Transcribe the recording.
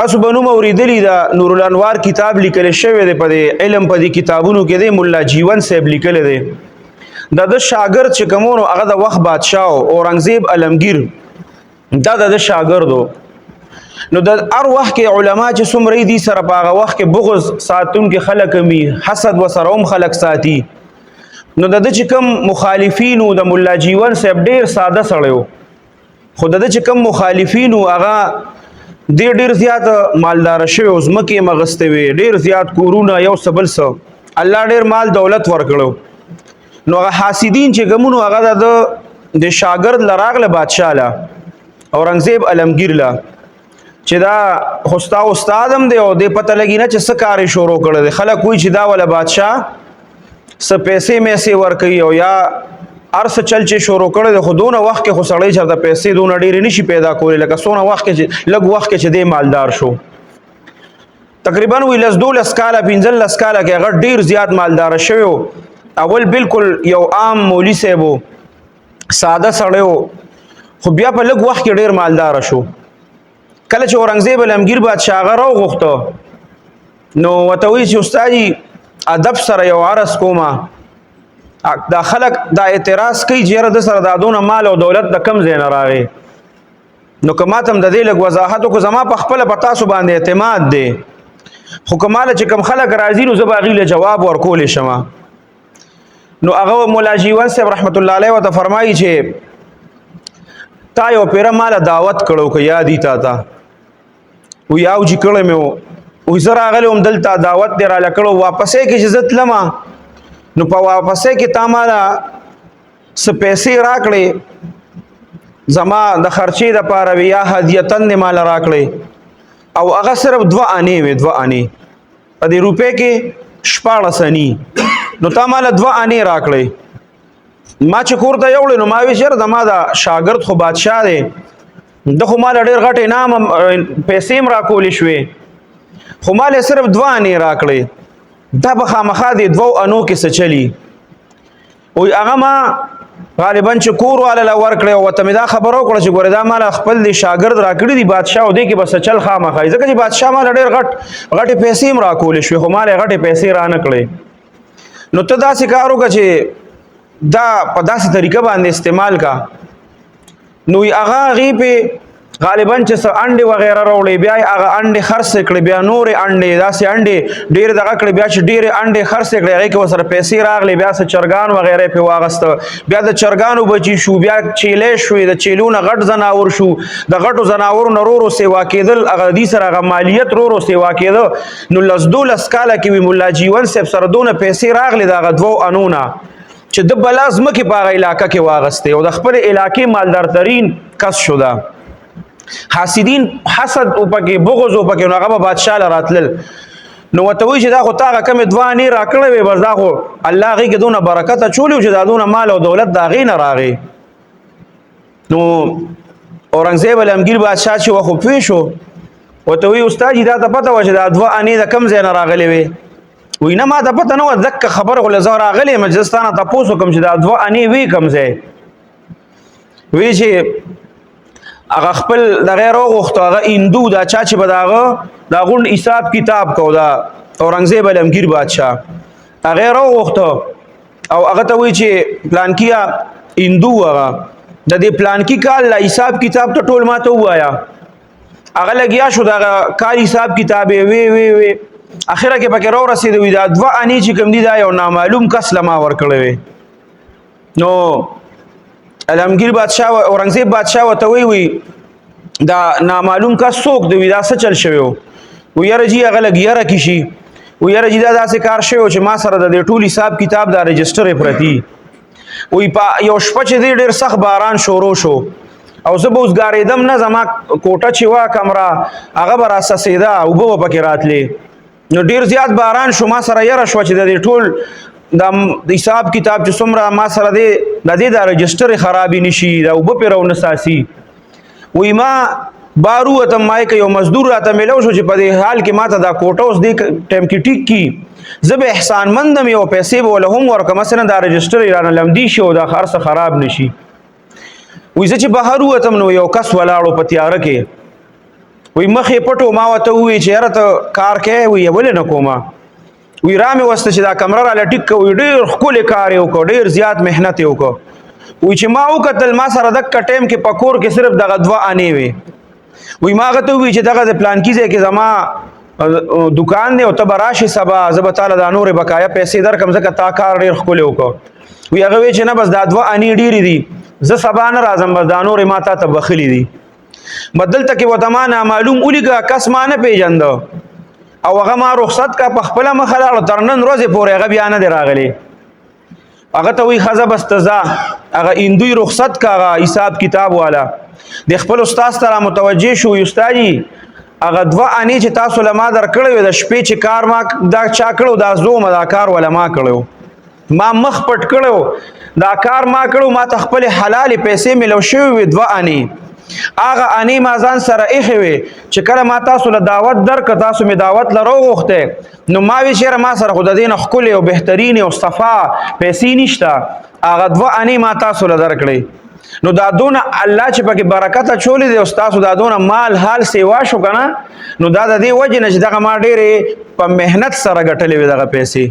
تاسو بنو موریدلی دا نور الانوار کتاب لیکل شوی دی په علم په دې کتابونو کې دی مولا جیون صاحب لیکل دی د شاګرد چې کومونو هغه د وخت بادشاه اورنګزیب علمگیر دا د شاګردو نو د هر وخت کې علما چې څومره دي سره په هغه وخت کې بغض ساتون کې خلک می حسد وسره هم خلک ساتي نو د چې کوم مخالفینو د مولا جیون صاحب ډیر ساده سړیو خو د چې کوم مخالفینو هغه ډیر زیات مالدار شوی اوس مکه مغسته وی ډیر زیات کورونه یو سبل سو الله ډیر مال دولت ورکړو نو هغه حاسدین چې ګمونو هغه د شاګرد لراغله بادشاہ لا اورنګزیب علمگیر لا چې دا خوستا استادم دی او د پته لګی نه چې سکارې شروع کړل خلک کوئی چې دا ولا بادشاہ س پیسې میسې ورکي او یا ارس چل چې شروع کړل خو دونه وخت کې خو سړی چې د پیسې دونه ډېرې نشي پیدا کولی لکه سونه وخت کې لږ وخت کې چې دی مالدار شو تقریبا وی لس دولس کاله پنځل لس کاله کې هغه ډېر زیات مالدار شوی اول بالکل یو عام مولوي صاحب ساده سړی خو بیا په لږ وخت کې ډېر مالدار شو کله چې اورنګزیب علمگیر بادشاه هغه راوغوښته نو ورته وایي چې استاد ادب سره یو عرض کومه دا خلق دا اعتراض کوي چې د سره د دونه مال او دولت د کم ځای نه راغی نو که ماتم د دې لږ وضاحت وکړو زما په خپله په تاسو باندې اعتماد دی خو که ماله چې کم خلک راځي نو زه به هغوی له جواب ورکولی شم نو هغه مولا جیون صاحب رحمت الله علیه ورته فرمایي چې تا یو پیره ماله دعوت کړو که یادي تا ته وی او جي کړی مې وی زه راغلی وم دلته دعوت دې راله کړو واپسې کې چې زه تلمه نو په واپسې کې تا مالا څه پیسې راکړې زما د خرچې دپاره وي یا هدیتن دې ماله راکړې او هغه صرف 2 انې وې 2 انې په دې روپۍ کې 14 انې نو تا ماله 2 انې راکړې ما چې کور ته یوړې نو ما وی چېرې زما د شاګرد خو بادشاه دی ده خو ماله ډېر غټ انعام پیسې هم راکولې شوې خو ماله صرف 2 انې راکړې دا به خامخا دی 2 انو کې څه چلی وی هغه ما غالبا چې کور والا ورکړی او ورته مې دا خبره وکړه چې ګورې دا ماله خپل دی شاګرد راکړي دي بادشاه او دې کې به څه چل خامخا ځکه چې بادشاه ماله ډېر غټې پیسې هم راکولې شوې خو ماله یې غټې پیسې رانه کړې نو ته داسې کار وکړه چې دا په داسې طریقه باندې استعمال کا نو هغه هغې پې غالبا چې څه انډې وغیره راوړې بیا یې هغه انډې خرڅې کړې بیا نورې انډې داسې انډې ډېرې دغه کړې بیا چې ډېرې انډې خرڅې کړې هغې کې ورسره پیسې راغلې بیا څه چرګان وغیره یې پرې واغسته بیا د چرګانو بچي شو بیا چیلې شوې د چیلو نه غټ زناور شو د غټو زناورو نه ورو سیوا کېدل هغه دې سره هغه مالیت ورو سیوا کېده نو لس دولس کاله کې وي ملا جیون صاحب سره دونه پیسې راغلې د هغه 2 انو نه چې د بلا ځمکې په هغه علاقه کې واغستې او د خپلې علاقې مالدارترین کس شو ده حاسدین حسد او پکې بغض او پکې هغه به بادشاه لراتل نو ورته وایي چې دا خو تا هغه کمې 2 انې راکړی وې بس دا خو الله هغې کې دونه برکت اچولی و چې دا دونه مال او دولت د هغې نه راغی نو اورنګزیب علمگیر بادشاه چې و خو پوه شو ورته وایي استاد جي دا ته پته وه چې دا 2 انې د کم ځای نه راغلې وې وایي نه ما ته پته نه وه دکه خبره خو له زه راغلی یم چې زه ستا نه تپوس وکړم چې دا 2 انې وې کم ځای وایي چې هغه خپل دغه راوغوښته هغه هندو دا چا چې به د هغه دا غونډ حساب کتاب کو دا اورنګزیب علمگیر بادشاه هغه راوغوښته او هغه ته وایي چې پلانکیه هندو هغه د دې پلانکي کال لا حساب کتاب ته ټول ما ته ووایه هغه لګیا شو د هغه کال حساب کتاب یې وی اخره کې پکې راورسېده وي دا 2 انې چې کوم دي دا یو نامعلوم کس له ما ورکړی وی نو علمگیر بادشاه اورنګزیب بادشاه ورته وی دا نامعلوم کس څوک دی وی دا څه چل شوی و یاره جي هغه لږ یره کې شي و یاره جي دا داسې کار شوی چې ما سره د دې ټول حساب کتاب دا رجسټر یې پرتي وی په یو شپه چې دی ډېر سخت باران شروع شو او زه به اوس ګارېدم نه زما کوټه چې وه کمره هغه به راسسېده اوبه به پکې راتلې نو ډېر زیات باران شو ما سره یره شوه چې د دې ټول د حساب کتاب چې څومره ما سره دی د دې دا رجسټر یې خرابې نشي دا اوبه پرې راونه ساسي وی ما بارو وتم ما یې یو مزدور راته میلو شو چې په دې حال کې ما ته دا کوټه اوس دې ټایم کې ټیک کي زه به احسانمندم یو پیسې به وله هم ورکړم مثلا دا رجسټر یې رانه لمدي شي او دا هر څه خراب نشي وی زه چې بهر وتم نو یو کس ولاړو په تیاره کې وی مخې پټو ما ورته ووایي چې یاره ته کار کوې وی ولې نه کومه وی را مې وسته چې دا کمره راله ټیک که وی ډېر ښکلی کار یې وکړ ډېر زیات محنت یې وکړ وی چې ما وکتل ما سره دکه ټایم کې په کور کې صرف دغه 2 انې وې وی ما هغه ته ووایي چې دغه د پلانکي ځای کې زما دکان دی او ته به راشې سبا زه به تاله دا نورې بقایا پیسې درکړم ځکه تا کار ډېر ښکلی وکړ وی هغه وی چې نه بس دا 2 انې ډېرې دي زه سبا نه راځم بس دا نورې ما تا ته بخلي دي بدلته کې ورته ما نامعلوم ولیږه کس ما نه پېژنده او هغه ما رخصت کا په خپله مخه لاړو تر نن ورځې پورې هغه بیا نه دی راغلی هغه ته وایي ښځه بس ته ځه هغه هندوی رخصت کا هغه حساب کتاب والا د خپل استاد ته را متوجه شو استاد جي هغه 2 انې چې تاسو له ما درکړی وې د شپې چې کار ما دا چا کړو دا زومه دا کار ولا ما کړی ما مخ پټ کړو دا کار ما کړو ما ته خپلې حلالې پیسې میلو شوې وې 2 انې هغه انې ما ځان سره ایښې وې چې کله ما تاسو له دعوت درکړه تاسو مې دعوت له راوغوښتی نو ما وی چېرې ما سره خو د دې نه ښکلې او بهترینې او صفا پیسې نشته هغه 2 انې ما تاسو له درکړې نو دا دونه الله چې پکې برکت اچولی دی او ستاسو دا دونه مال حال سیوا شو که نه نو دا د دې وجې نه چې دغه ما ډېرې په محنت سره ګټلې وې دغه پیسې